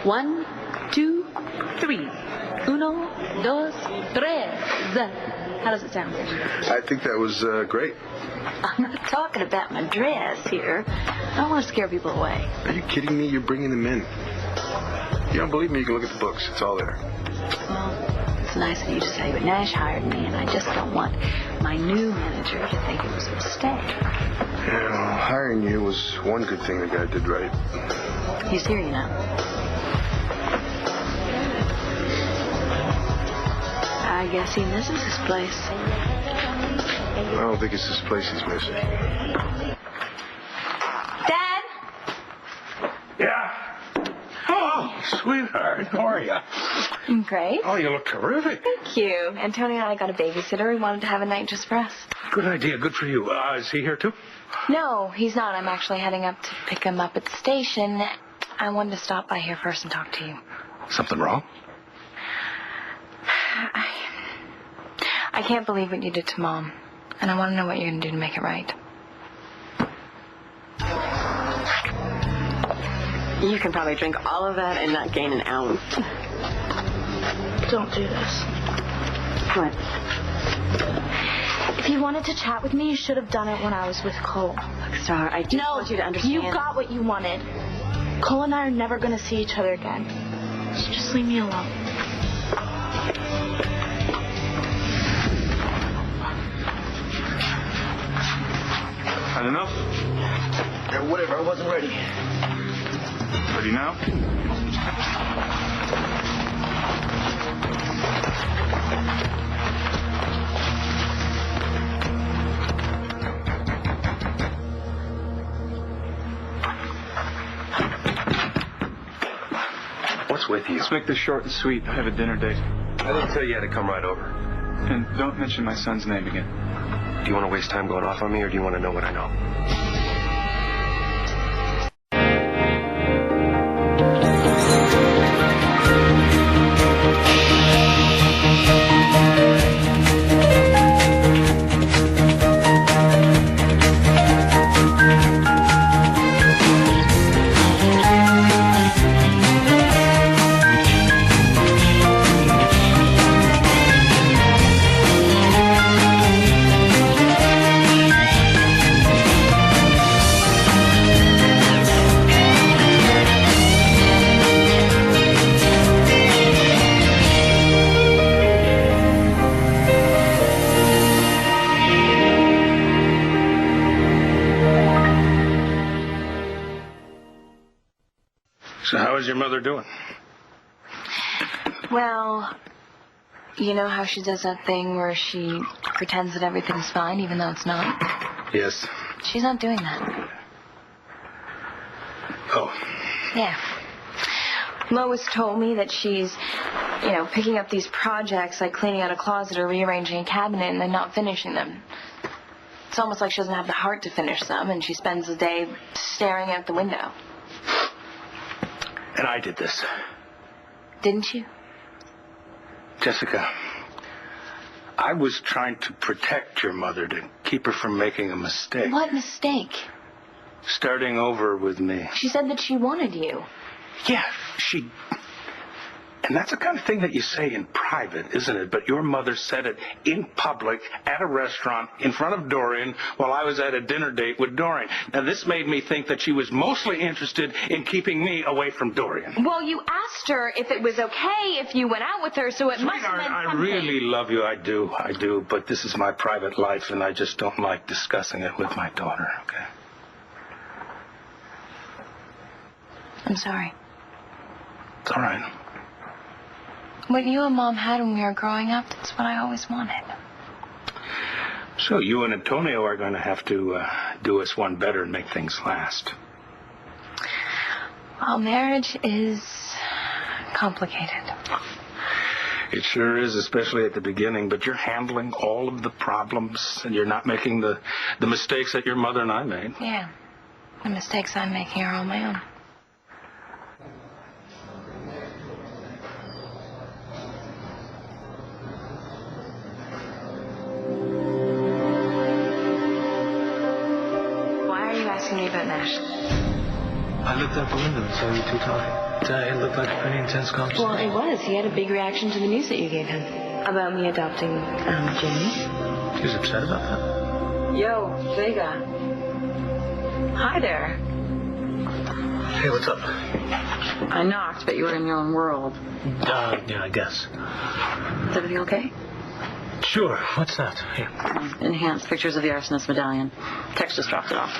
1, 2, 3. Uno, dos, tres. How does it sound? I think that was great. I'm not talking about my dress here. I don't want to scare people away. Are you kidding me? You're bringing them in. You don't believe me? You can look at the books. It's all there. Well, it's nice of you to say, but Nash hired me, and I just don't want my new manager to think it was a mistake. Yeah, well, hiring you was one good thing the guy did right. He's here, you know. I guess he misses his place. I don't think it's this place he's missing. Dad? Yeah. Oh, sweetheart, how are you? Great. Oh, you look terrific. Thank you. Antonio and I got a babysitter. We wanted to have a night just for us. Good idea. Good for you. Is he here, too? No, he's not. I'm actually heading up to pick him up at the station. I wanted to stop by here first and talk to you. Something wrong? I can't believe what you did to Mom. And I want to know what you're going to do to make it right. You can probably drink all of that and not gain an ounce. Don't do this. What? If you wanted to chat with me, you should have done it when I was with Cole. Look, Star, I just want you to understand. You got what you wanted. Cole and I are never going to see each other again. So just leave me alone. Had enough? Yeah, whatever. I wasn't ready. Ready now? What's with you? Let's make this short and sweet. I have a dinner date. I didn't tell you had to come right over. And don't mention my son's name again. Do you want to waste time going off on me, or do you want to know what I know? So how is your mother doing? Well, you know how she does that thing where she pretends that everything's fine even though it's not? Yes. She's not doing that. Oh. Yeah. Lois told me that she's, picking up these projects like cleaning out a closet or rearranging a cabinet and then not finishing them. It's almost like she doesn't have the heart to finish them, and she spends the day staring out the window. And I did this. Didn't you? Jessica, I was trying to protect your mother, to keep her from making a mistake. What mistake? Starting over with me. She said that she wanted you. Yeah, she... And that's the kind of thing that you say in private, isn't it? But your mother said it in public, at a restaurant, in front of Dorian, while I was at a dinner date with Dorian. Now, this made me think that she was mostly interested in keeping me away from Dorian. Well, you asked her if it was okay if you went out with her, so it must have meant something. I really love you, I do. But this is my private life, and I just don't like discussing it with my daughter, okay? I'm sorry. It's all right. What you and Mom had when we were growing up, that's what I always wanted. So you and Antonio are going to have to do us one better and make things last. Well, marriage is complicated. It sure is, especially at the beginning, but you're handling all of the problems, and you're not making the mistakes that your mother and I made. Yeah. The mistakes I'm making are all my own. Why are you asking me about Nash? I looked out the window and saw you two talking. it looked like a pretty intense conversation. Well, it was. He had a big reaction to the news that you gave him about me adopting Jamie. He was upset about that. Yo, Vega. Hi there. Hey, what's up? I knocked, but you were in your own world. Yeah, I guess. Is everything okay? Sure. What's that? Here. Enhanced pictures of the arsonist medallion. Tex just dropped it off.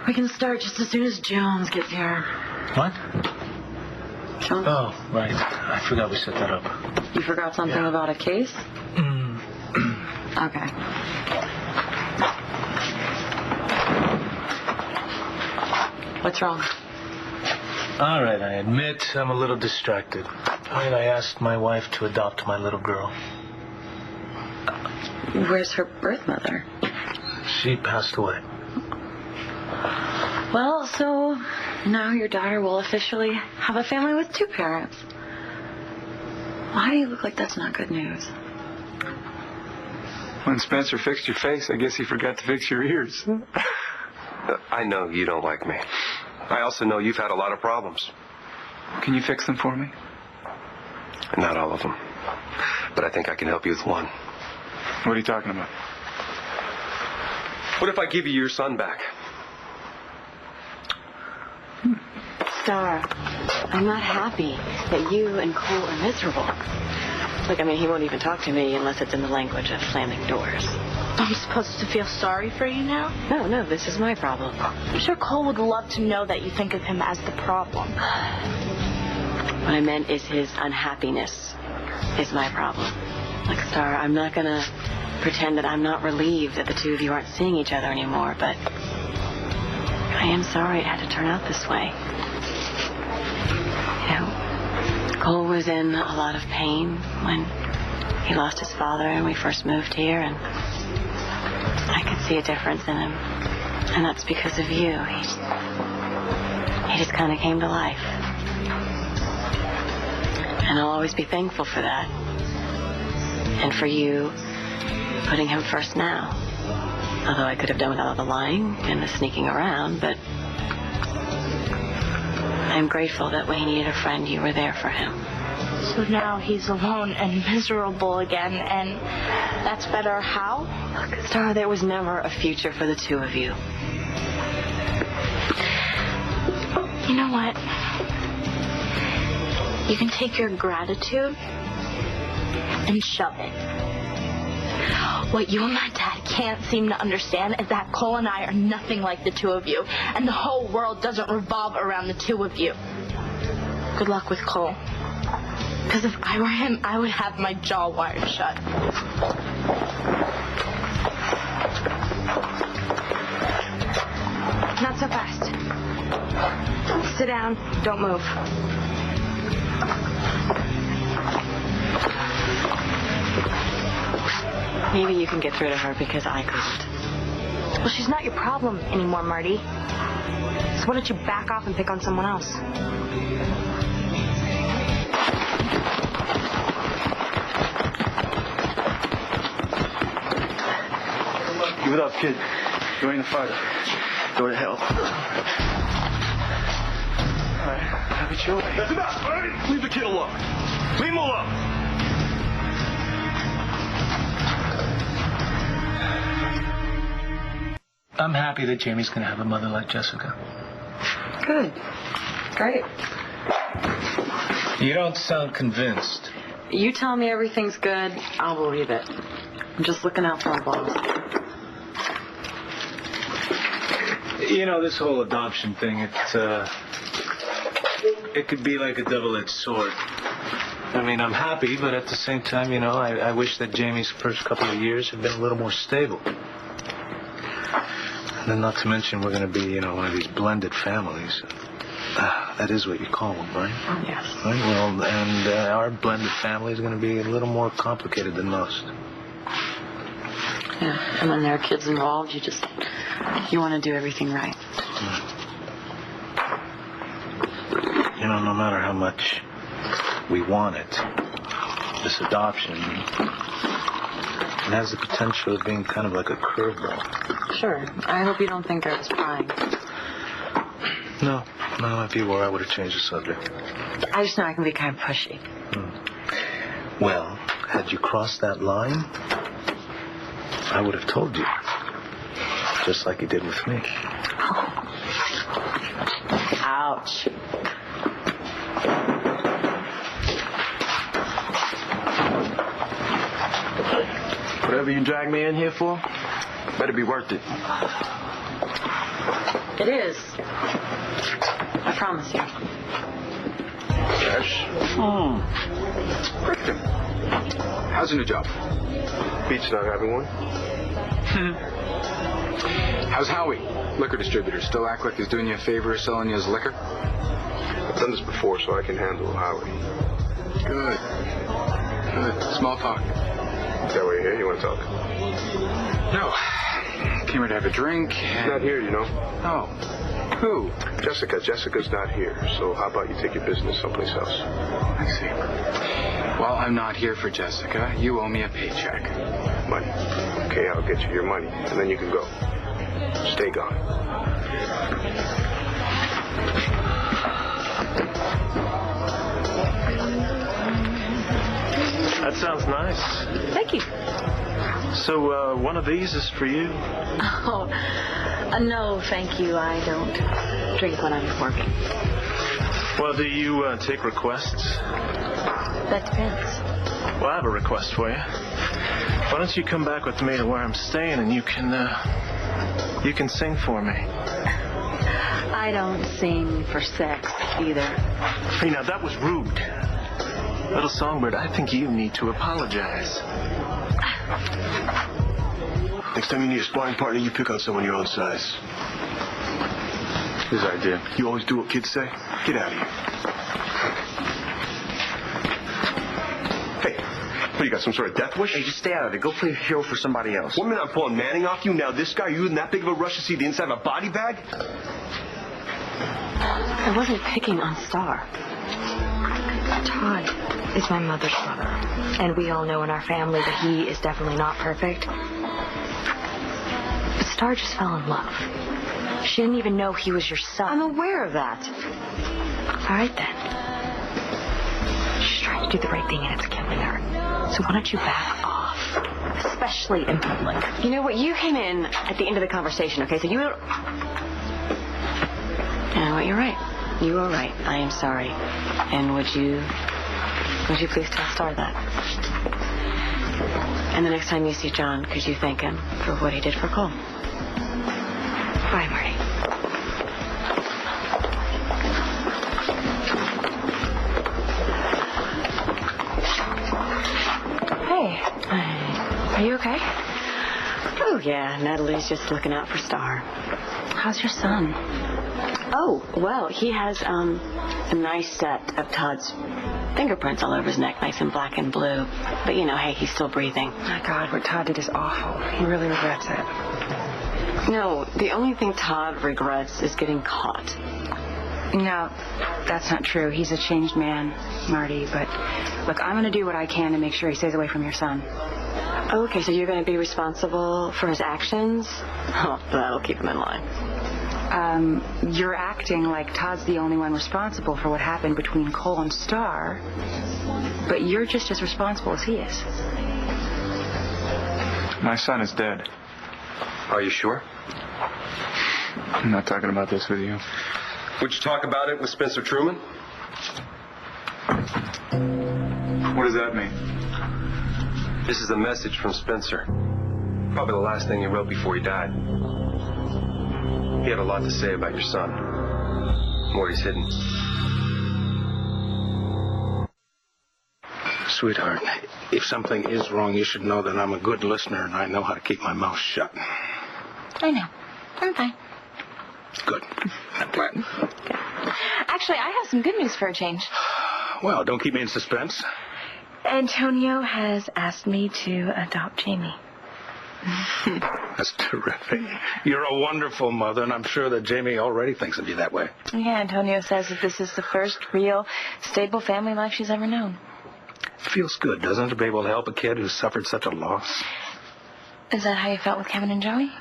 We can start just as soon as Jones gets here. What? Jones? Oh, right. I forgot we set that up. You forgot something about a case? Okay. What's wrong? All right, I admit I'm a little distracted. I asked my wife to adopt my little girl. Where's her birth mother? She passed away. Well, so now your daughter will officially have a family with 2 parents. Why do you look like that's not good news? When Spencer fixed your face, I guess he forgot to fix your ears. I know you don't like me. I also know you've had a lot of problems. Can you fix them for me? Not all of them. But I think I can help you with one. What are you talking about? What if I give you your son back? Star, I'm not happy that you and Cole are miserable. Look, I mean, he won't even talk to me unless it's in the language of slamming doors. I'm supposed to feel sorry for you now? No, this is my problem. I'm sure Cole would love to know that you think of him as the problem. What I meant is his unhappiness is my problem. Like, Star, I'm not going to pretend that I'm not relieved that the 2 of you aren't seeing each other anymore, but I am sorry it had to turn out this way. You know, Cole was in a lot of pain when he lost his father and we first moved here, and I could see a difference in him. And that's because of you. He just kind of came to life. And I'll always be thankful for that. And for you putting him first now. Although I could have done without all the lying and the sneaking around, but I'm grateful that when he needed a friend, you were there for him. So now he's alone and miserable again, and that's better how? Look, Star, there was never a future for the 2 of you. You know what? You can take your gratitude and shove it. What you and my dad can't seem to understand is that Cole and I are nothing like the 2 of you, and the whole world doesn't revolve around the 2 of you. Good luck with Cole. Because if I were him, I would have my jaw wired shut. Not so fast. Sit down. Don't move. Maybe you can get through to her because I couldn't. Well, she's not your problem anymore, Marty. So why don't you back off and pick on someone else? Give it up, kid. You ain't a fighter. Go to hell. All right, have it your way. That's enough, all right? Leave the kid alone. Leave him alone. I'm happy that Jamie's going to have a mother like Jessica. Good. Great. You don't sound convinced. You tell me everything's good, I'll believe it. I'm just looking out for my boss. You know, this whole adoption thing, it could be like a double-edged sword. I mean, I'm happy, but at the same time, you know, I wish that Jamie's first couple of years had been a little more stable. And then not to mention we're going to be, you know, one of these blended families. That is what you call them, right? Yes. Right, well, and our blended family is going to be a little more complicated than most. Yeah, and when there are kids involved, you want to do everything right. You know, no matter how much we want it, this adoption, it has the potential of being kind of like a curveball. Sure. I hope you don't think I was prying. No, No, if you were, I would have changed the subject. I just know I can be kind of pushy. Well, had you crossed that line, I would have told you. Just like you did with me. Ouch. Whatever you drag me in here for, better be worth it. It is. I promise you. Ash? Victor, how's the new job? Beach not having one? How's Howie? Liquor distributor. Still act like he's doing you a favor selling you his liquor? I've done this before, so I can handle Howie. Good. Good. Small talk. Is that why you're here? You want to talk? No. Came here to have a drink. She's not here, you know. Oh. Who? Jessica. Jessica's not here. So how about you take your business someplace else? I see. Well, I'm not here for Jessica. You owe me a paycheck. Money. Okay, I'll get you your money, and then you can go. Stay gone. That sounds nice. Thank you. So, one of these is for you? Oh, no, thank you. I don't drink when I'm working. Well, do you take requests? That depends. Well, I have a request for you. Why don't you come back with me to where I'm staying and you can sing for me. I don't sing for sex either. Hey, now that was rude. Little Songbird, I think you need to apologize. Next time you need a sparring partner, you pick on someone your own size. His idea. You always do what kids say? Get out of here. Hey, what, you got some sort of death wish? Hey, just stay out of it. Go play a hero for somebody else. 1 minute I'm pulling Manning off you, now this guy, you in that big of a rush to see the inside of a body bag? I wasn't picking on Star. Todd is my mother's brother, and we all know in our family that he is definitely not perfect. But Star just fell in love. She didn't even know he was your son. I'm aware of that. All right, then. She's trying to do the right thing, and it's killing her. So why don't you back off, especially in public? You know what? You came in at the end of the conversation, okay? So you know what? You're right. You are right. I am sorry. And would you please tell Star that? And the next time you see John, could you thank him for what he did for Cole? Bye, Marty. Hey, are you okay? Oh, yeah. Natalie's just looking out for Star. How's your son? Oh, well, he has a nice set of Todd's fingerprints all over his neck, nice and black and blue. But, hey, he's still breathing. My God, what Todd did is awful. He really regrets it. No, the only thing Todd regrets is getting caught. No, that's not true. He's a changed man, Marty. But, look, I'm going to do what I can to make sure he stays away from your son. Okay, so you're going to be responsible for his actions? Oh, that'll keep him in line. You're acting like Todd's the only one responsible for what happened between Cole and Star, but you're just as responsible as he is. My son is dead. Are you sure? I'm not talking about this with you. Would you talk about it with Spencer Truman? What does that mean? This is a message from Spencer. Probably the last thing he wrote before he died. He had a lot to say about your son. What he's hidden. Sweetheart, if something is wrong, you should know that I'm a good listener and I know how to keep my mouth shut. I know. I'm fine. Good. I'm glad. Actually, I have some good news for a change. Well, don't keep me in suspense. Antonio has asked me to adopt Jamie. That's terrific. You're a wonderful mother, and I'm sure that Jamie already thinks of you that way. Yeah, Antonio says that this is the first real, stable family life she's ever known. Feels good, doesn't it, to be able to help a kid who's suffered such a loss? Is that how you felt with Kevin and Joey?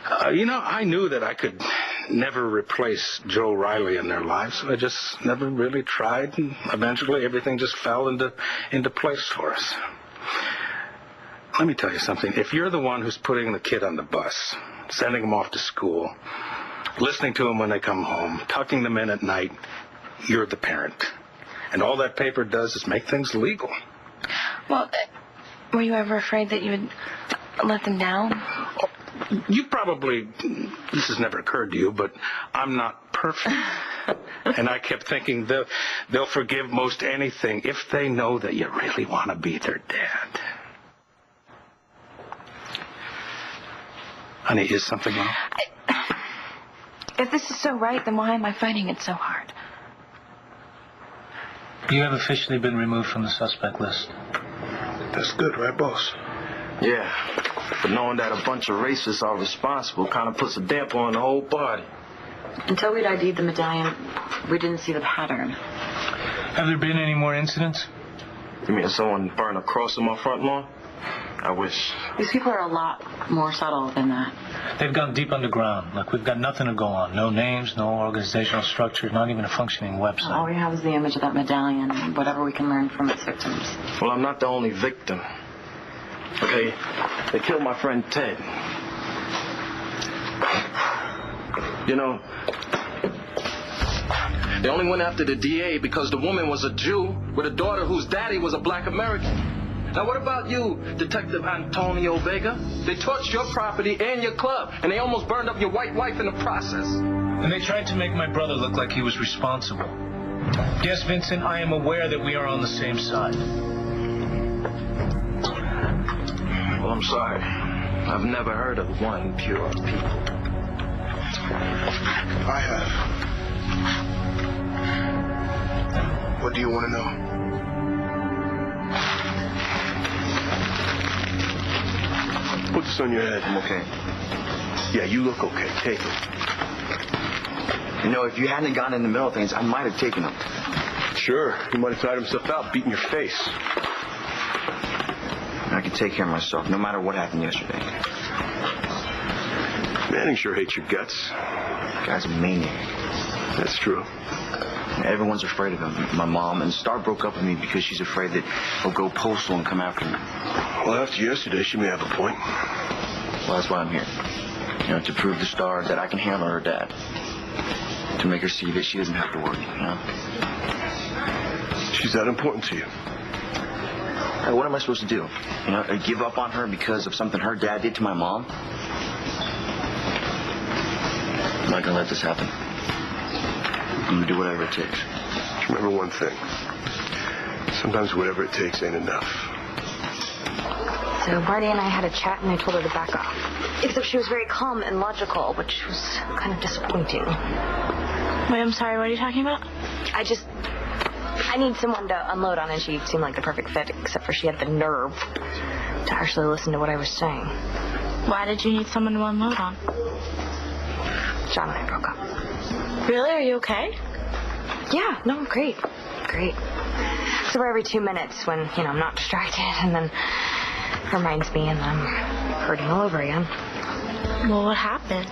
I knew that I could never replace Joe Riley in their lives, so I just never really tried, and eventually everything just fell into place for us. Let me tell you something. If you're the one who's putting the kid on the bus, sending them off to school, listening to them when they come home, tucking them in at night, you're the parent. And all that paper does is make things legal. Well, were you ever afraid that you would let them down? You probably, this has never occurred to you, but I'm not perfect. And I kept thinking they'll forgive most anything if they know that you really want to be their dad. Honey, is something wrong? If this is so right, then why am I fighting it so hard? You have officially been removed from the suspect list. That's good, right, boss? Yeah, but knowing that a bunch of racists are responsible kind of puts a damper on the whole party. Until we'd ID'd the medallion, we didn't see the pattern. Have there been any more incidents? You mean someone burned a cross on my front lawn? I wish. These people are a lot more subtle than that. They've gone deep underground. Look, we've got nothing to go on. No names, no organizational structure, not even a functioning website. All we have is the image of that medallion and whatever we can learn from its victims. Well, I'm not the only victim. Okay, they killed my friend Ted. You know, they only went after the DA because the woman was a Jew with a daughter whose daddy was a black American. Now, what about you, Detective Antonio Vega? They torched your property and your club, and they almost burned up your white wife in the process. And they tried to make my brother look like he was responsible. Yes, Vincent, I am aware that we are on the same side. Well, I'm sorry. I've never heard of one pure people. I have. What do you want to know? Put this on your head. I'm okay. Yeah, you look okay. Take it. You know, if you hadn't gotten in the middle of things, I might have taken him. Sure. He might have tired himself out, beating your face. I can take care of myself, no matter what happened yesterday. Manning sure hates your guts. The guy's a maniac. That's true. Everyone's afraid of him. My mom and Star broke up with me because she's afraid that he'll go postal and come after me. Well, after yesterday, she may have a point. Well, that's why I'm here. You know, to prove to Star that I can handle her dad. To make her see that she doesn't have to worry, you know? She's that important to you? What am I supposed to do? You know, give up on her because of something her dad did to my mom? I'm not going to let this happen. I'm going to do whatever it takes. Remember one thing. Sometimes whatever it takes ain't enough. So Marty and I had a chat, and I told her to back off. Except she was very calm and logical, which was kind of disappointing. Wait, I'm sorry, what are you talking about? I need someone to unload on, and she seemed like the perfect fit, except for she had the nerve to actually listen to what I was saying. Why did you need someone to unload on? John and I broke up. Really? Are you okay? Yeah, no, I'm great. Great. So for every 2 minutes when, I'm not distracted, and then reminds me, and I'm hurting all over again. Well, what happened?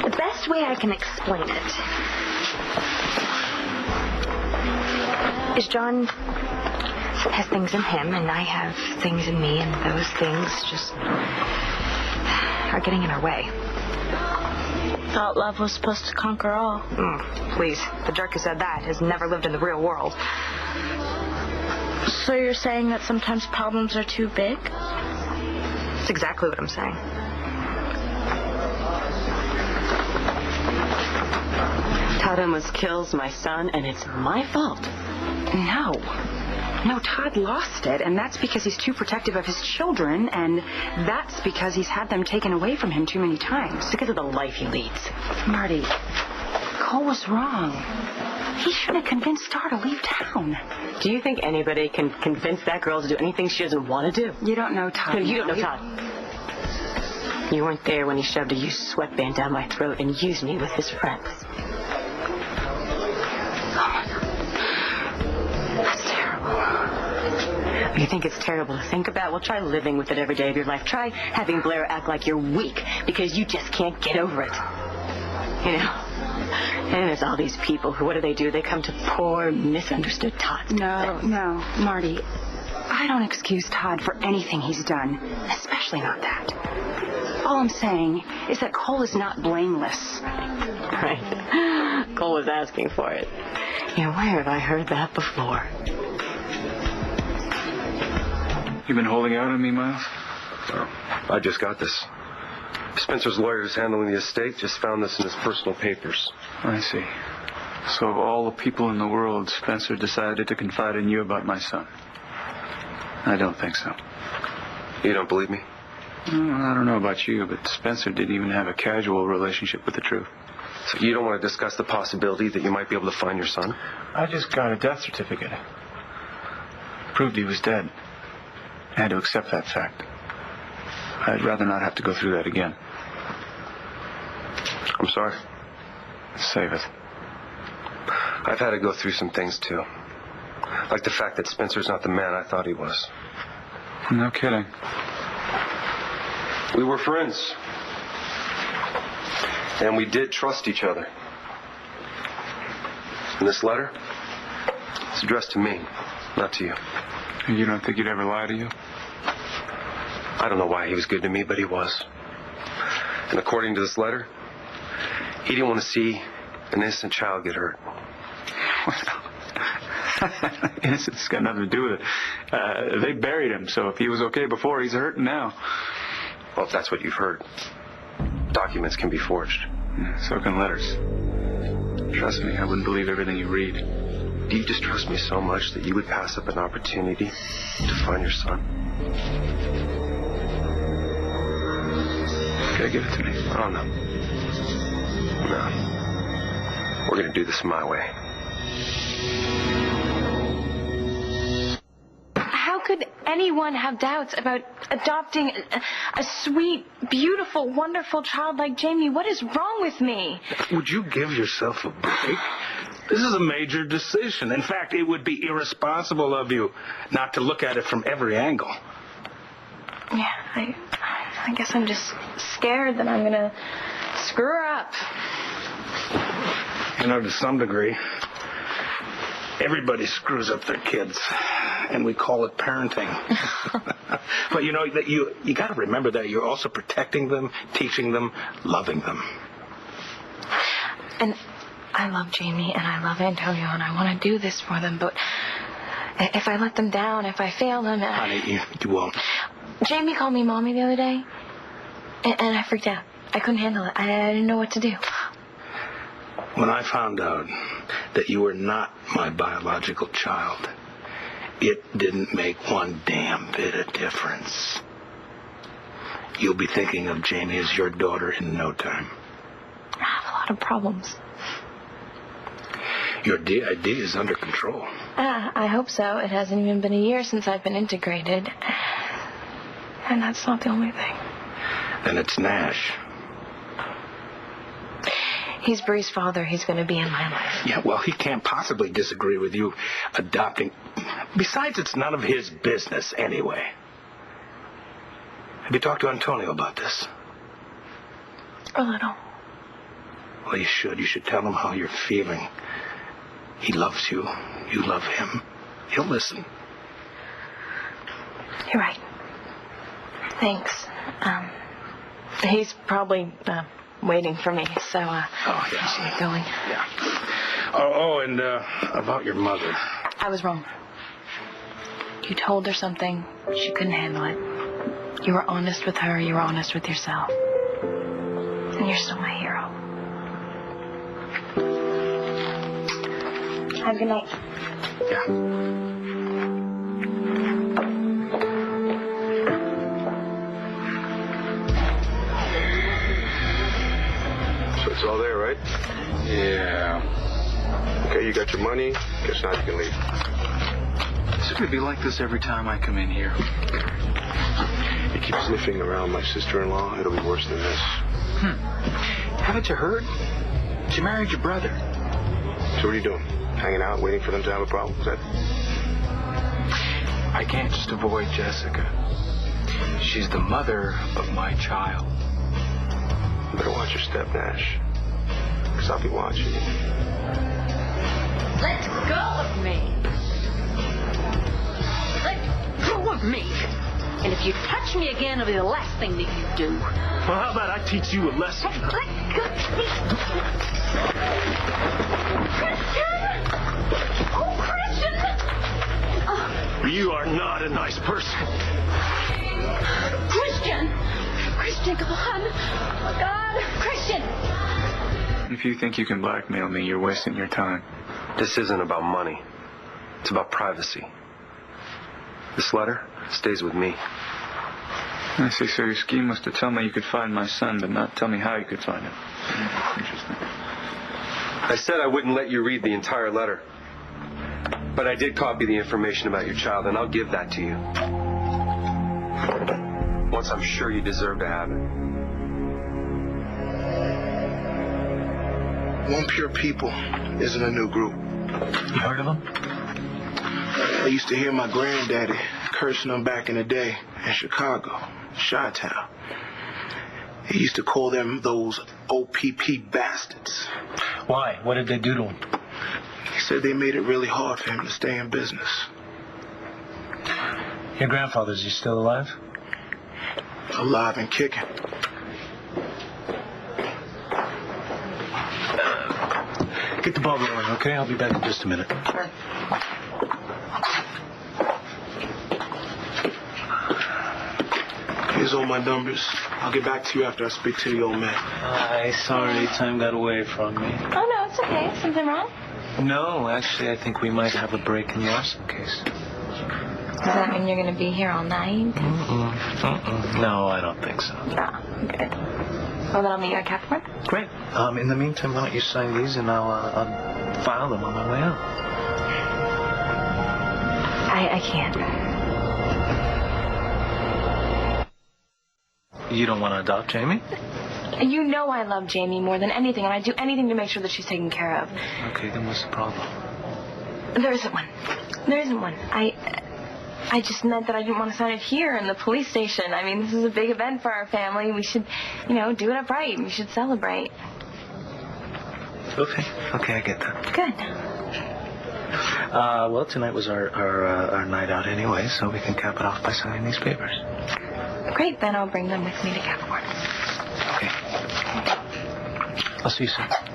The best way I can explain it is John has things in him, and I have things in me, and those things just are getting in our way. Thought love was supposed to conquer all. Please, the jerk who said that has never lived in the real world. So you're saying that sometimes problems are too big? That's exactly what I'm saying. Todd almost kills my son, and it's my fault. No, Todd lost it, and that's because he's too protective of his children, and that's because he's had them taken away from him too many times. It's because of the life he leads. Marty, Cole was wrong. He should have convinced Star to leave town. Do you think anybody can convince that girl to do anything she doesn't want to do? You don't know Todd. No, you don't know Todd. You weren't there when he shoved a used sweatband down my throat and used me with his friends. You think it's terrible to think about? Well, try living with it every day of your life. Try having Blair act like you're weak because you just can't get over it. You know? And there's all these people who, what do? They come to poor, misunderstood Todd. No, Marty. I don't excuse Todd for anything he's done, especially not that. All I'm saying is that Cole is not blameless. Right. Cole was asking for it. You know, where have I heard that before? You been holding out on me, Miles? Oh, I just got this. Spencer's lawyer who's handling the estate just found this in his personal papers. I see. So of all the people in the world, Spencer decided to confide in you about my son. I don't think so. You don't believe me? I don't know about you, but Spencer didn't even have a casual relationship with the truth. So you don't want to discuss the possibility that you might be able to find your son? I just got a death certificate. Proved he was dead. I had to accept that fact. I'd rather not have to go through that again. I'm sorry. Save it. I've had to go through some things, too. Like the fact that Spencer's not the man I thought he was. No kidding. We were friends. And we did trust each other. And this letter, it's addressed to me, not to you. And you don't think he'd ever lie to you? I don't know why he was good to me, but he was. And according to this letter, he didn't want to see an innocent child get hurt. Innocent's got nothing to do with it. They buried him, so if he was okay before, he's hurting now. Well, if that's what you've heard, documents can be forged. Yeah, so can letters. Trust me, I wouldn't believe everything you read. Do you just trust me so much that you would pass up an opportunity to find your son? Okay, give it to me. Oh, no. No. We're going to do this my way. How could anyone have doubts about adopting a sweet, beautiful, wonderful child like Jamie? What is wrong with me? Would you give yourself a break? This is a major decision. In fact, it would be irresponsible of you not to look at it from every angle. Yeah, I guess I'm just scared that I'm going to screw her up. You know, to some degree, everybody screws up their kids, and we call it parenting. But you know, that you got to remember that you're also protecting them, teaching them, loving them. And I love Jamie and I love Antonio and I want to do this for them, but if I let them down, if I fail them... Honey, you won't. Jamie called me Mommy the other day, and I freaked out. I couldn't handle it. I didn't know what to do. When I found out that you were not my biological child, it didn't make one damn bit of difference. You'll be thinking of Jamie as your daughter in no time. I have a lot of problems. Your DID is under control. I hope so. It hasn't even been a year since I've been integrated. And that's not the only thing. Then it's Nash. He's Bree's father. He's going to be in my life. Yeah, well, he can't possibly disagree with you adopting. Besides, it's none of his business anyway. Have you talked to Antonio about this? A little. Well, you should. You should tell him how you're feeling. He loves you. You love him. He'll listen. You're right. Thanks. He's probably waiting for me, so oh, yeah. I should get going. Yeah. And about your mother. I was wrong. You told her something. She couldn't handle it. You were honest with her. You were honest with yourself. And you're still my hero. Have a good night. Yeah. So it's all there, right? Yeah. Okay, you got your money. Guess now you can leave. Is it going to be like this every time I come in here? You keep sniffing around my sister-in-law, it'll be worse than this. Haven't you heard? She married your brother. So what are you doing? Hanging out, waiting for them to have a problem? Is that... I can't just avoid Jessica. She's the mother of my child. You better watch your step, Nash. Because I'll be watching you. Let go of me. Let go of me. And if you touch me again, it'll be the last thing that you do. Well, how about I teach you a lesson? Hey, let go of me. Christian! Oh, Christian! Oh. You are not a nice person. Christian! Christian, come on! Oh, my God! Christian! If you think you can blackmail me, you're wasting your time. This isn't about money. It's about privacy. This letter stays with me. I see, so your scheme was to tell me you could find my son, but not tell me how you could find him. Interesting. I said I wouldn't let you read the entire letter. But I did copy the information about your child, and I'll give that to you. Once I'm sure you deserve to have it. One Pure People isn't a new group. You heard of them? I used to hear my granddaddy cursing them back in the day in Chicago, Chi-Town. He used to call them those OPP bastards. Why? What did they do to him? He said they made it really hard for him to stay in business. Your grandfather, is he still alive? Alive and kicking. Get the ball rolling, okay? I'll be back in just a minute. Sure. Here's all my numbers. I'll get back to you after I speak to the old man. Sorry, time got away from me. Oh, no, it's okay. Something wrong? No, actually, I think we might have a break in the arson case. Does that mean you're going to be here all night? No, I don't think so. Ah, good. Well, then I'll meet you at Capricorn. Great. In the meantime, why don't you sign these and I'll file them on my way out. I can't. You don't want to adopt Jamie? You know I love Jamie more than anything, and I'd do anything to make sure that she's taken care of. Okay, then what's the problem? There isn't one. There isn't one. I just meant that I didn't want to sign it here in the police station. I mean, this is a big event for our family. We should, do it up right. We should celebrate. Okay, I get that. Good. Well, tonight was our night out anyway, so we can cap it off by signing these papers. Great, then I'll bring them with me to Capricorn. Okay. I'll see you soon. Thank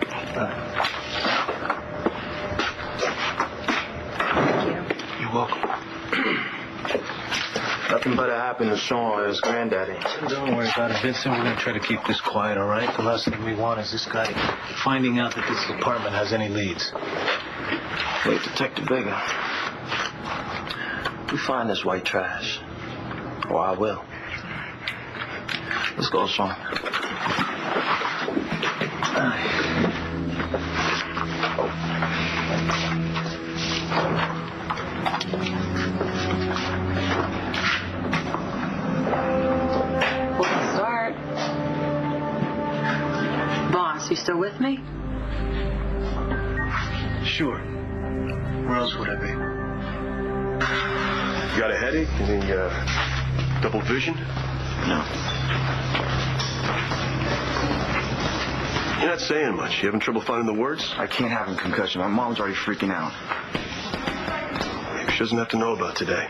you. You're welcome. Nothing better happened to Sean or his granddaddy. Don't worry about it, Vincent. We're going to try to keep this quiet, all right? The last thing we want is this guy finding out that this department has any leads. Wait, Detective Vega. You find this white trash. Or I will. Let's go, Sean. We'll start. Boss, you still with me? Sure. Where else would I be? You got a headache? Any double vision? No. You're not saying much. You having trouble finding the words? I can't have a concussion. My mom's already freaking out. Maybe she doesn't have to know about today.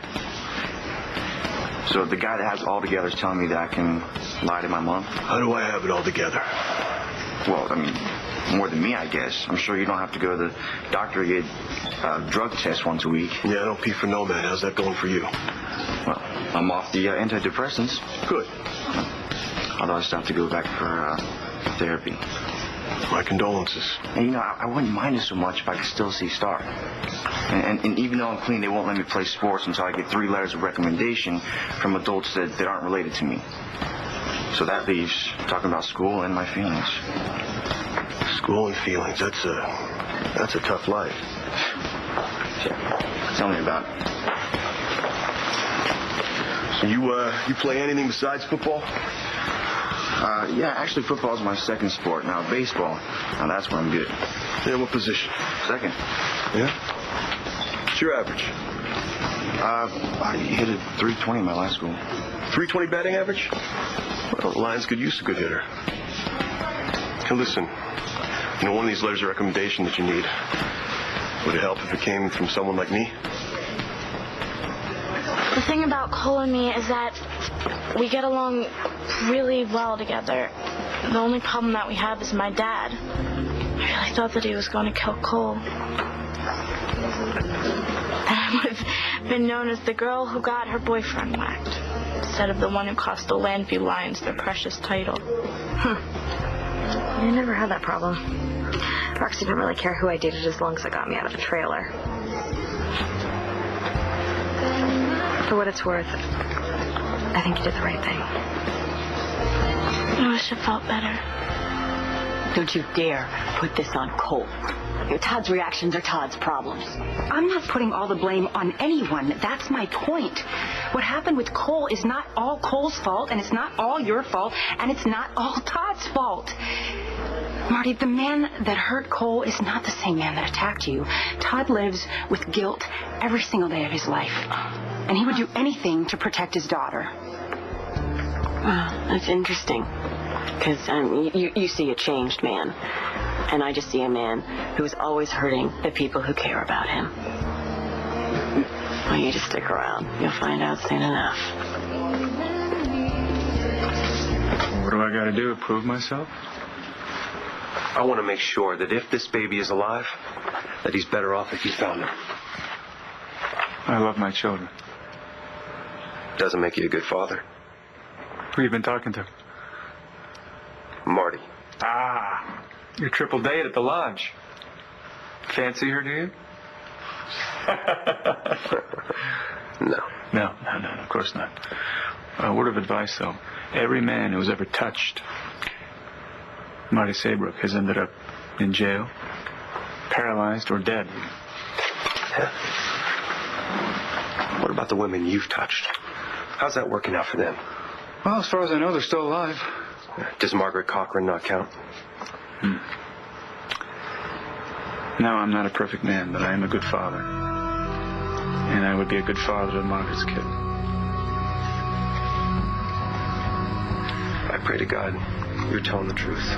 So the guy that has it all together is telling me that I can lie to my mom? How do I have it all together? Well, I mean, more than me, I guess. I'm sure you don't have to go to the doctor to get a drug test once a week. Yeah, I don't pee for no man. How's that going for you? Well, I'm off the antidepressants. Good. Although I still have to go back for therapy. My condolences. And, I wouldn't mind it so much if I could still see Star. And even though I'm clean, they won't let me play sports until I get 3 letters of recommendation from adults that aren't related to me. So that leaves talking about school and my feelings. School and feelings. That's a tough life. Tell me about it. So you play anything besides football? Yeah, actually football's my second sport. Now baseball, now that's where I'm good. Yeah, what position? Second. Yeah? What's your average? I hit a 320 in my last school. 320 batting average? Well, the Lions could use a good hitter. Hey, listen, one of these letters of recommendation that you need, would it help if it came from someone like me? The thing about Cole and me is that we get along really well together. The only problem that we have is my dad. I really thought that he was going to kill Cole. And I would have been known as the girl who got her boyfriend whacked, instead of the one who cost the Landview Lions their precious title. I never had that problem. Roxy didn't really care who I dated as long as it got me out of a trailer. For what it's worth, I think you did the right thing. I wish I felt better. Don't you dare put this on Cole. Todd's reactions are Todd's problems. I'm not putting all the blame on anyone. That's my point. What happened with Cole is not all Cole's fault, and it's not all your fault, and it's not all Todd's fault. Marty, the man that hurt Cole is not the same man that attacked you. Todd lives with guilt every single day of his life. And he would do anything to protect his daughter. Well, that's interesting. Because you see a changed man. And I just see a man who is always hurting the people who care about him. Well, you just stick around. You'll find out soon enough. What do I got to do to prove myself? I want to make sure that if this baby is alive, that he's better off if you found him. I love my children. Doesn't make you a good father. Who you been talking to? Marty. Ah, your triple date at the lodge. Fancy her, do you? No, of course not. A word of advice, though. Every man who's ever touched Marty Saybrook has ended up in jail, paralyzed, or dead. What about the women you've touched? How's that working out for them? Well, as far as I know, they're still alive. Does Margaret Cochran not count? No, I'm not a perfect man, but I am a good father. And I would be a good father to Margaret's kid. I pray to God you're telling the truth.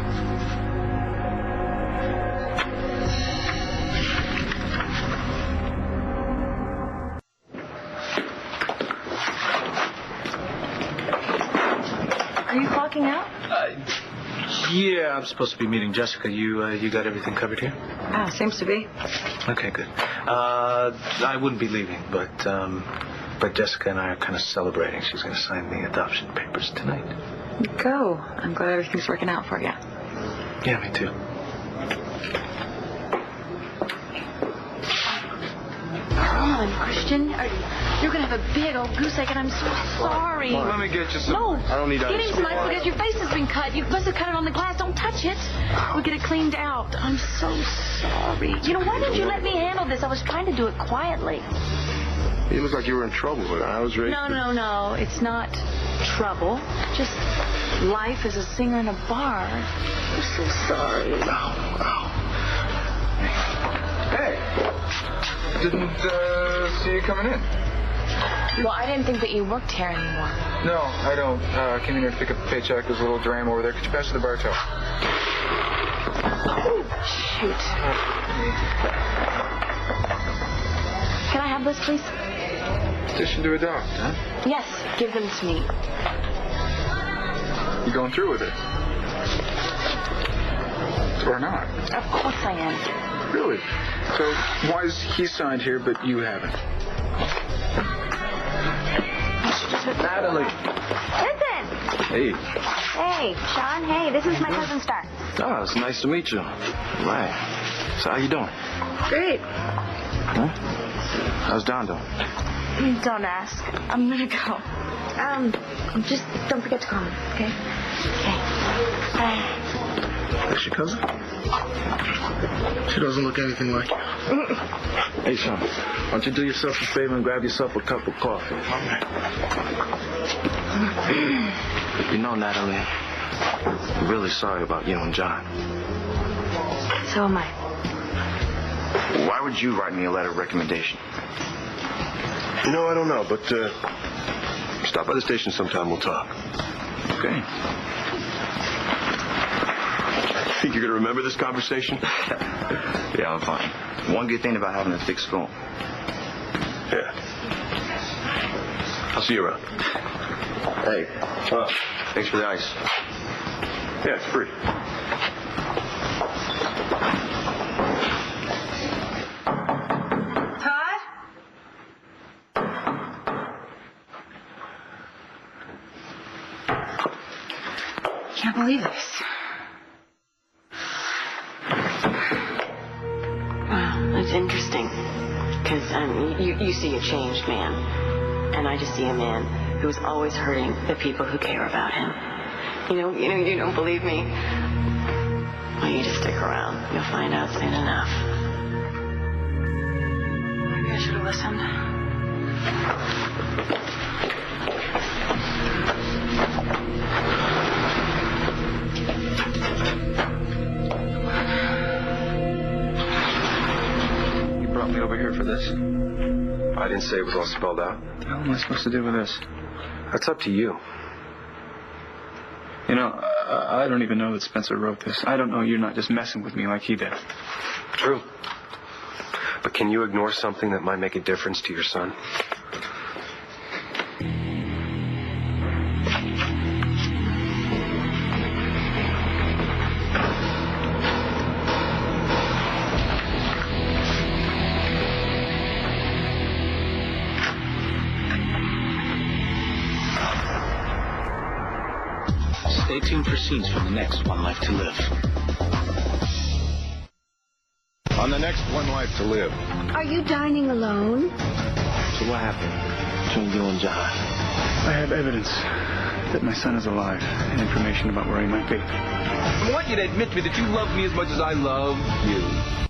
Are you clocking out? Yeah, I'm supposed to be meeting Jessica. You got everything covered here? Ah, seems to be. Okay, good. I wouldn't be leaving, but Jessica and I are kind of celebrating. She's going to sign the adoption papers tonight. Go. I'm glad everything's working out for you. Yeah, me too. Come on, Christian. You're going to have a big old goose egg, and I'm so sorry. Well, let me get you some. No. I don't need ice. Get him some ice because your face has been cut. You must have cut it on the glass. Don't touch it. We'll get it cleaned out. I'm so sorry. Why didn't you let me handle this? I was trying to do it quietly. You look like you were in trouble, but I was ready. No. It's not trouble. Just life as a singer in a bar. I'm so sorry. Hey. Didn't see you coming in. Well, I didn't think that you worked here anymore. No, I don't. Came in here to pick up the paycheck. There's a little dram over there. Could you pass to the bar top? Oh, shoot. Can I have this, please? Petition to adopt, huh? Yes, give them to me. You going through with it? Or not? Of course I am. Really? So why is he signed here, but you haven't? Natalie. Listen! Hey. Hey, Sean. Hey, this is my cousin Star. Oh, it's nice to meet you. Right. So how you doing? Great. Huh? How's Don doing? Don't ask. I'm gonna go. Just don't forget to call me, okay? Okay. Bye. Is she cousin? She doesn't look anything like you. Hey, Sean, why don't you do yourself a favor and grab yourself a cup of coffee? Natalie, I'm really sorry about you and John. So am I. Why would you write me a letter of recommendation? I don't know, but stop by the station sometime. We'll talk. Okay. Think you're going to remember this conversation? Yeah, I'm fine. One good thing about having a thick skull. Yeah. I'll see you around. Hey, thanks for the ice. Yeah, it's free. Todd? Can't believe this. Wow, that's interesting. Because you see a changed man, and I just see a man who's always hurting the people who care about him. You don't believe me. Well, you just stick around. You'll find out soon enough. Maybe I should have listened. You brought me over here for this. I didn't say it was all spelled out. What the hell am I supposed to do with this? That's up to you. I don't even know that Spencer wrote this. I don't know you're not just messing with me like he did. True. But can you ignore something that might make a difference to your son? Stay tuned for scenes from the next One Life to Live. On the next One Life to Live. Are you dining alone? So what happened between you and John? I have evidence that my son is alive and information about where he might be. I want you to admit to me that you love me as much as I love you.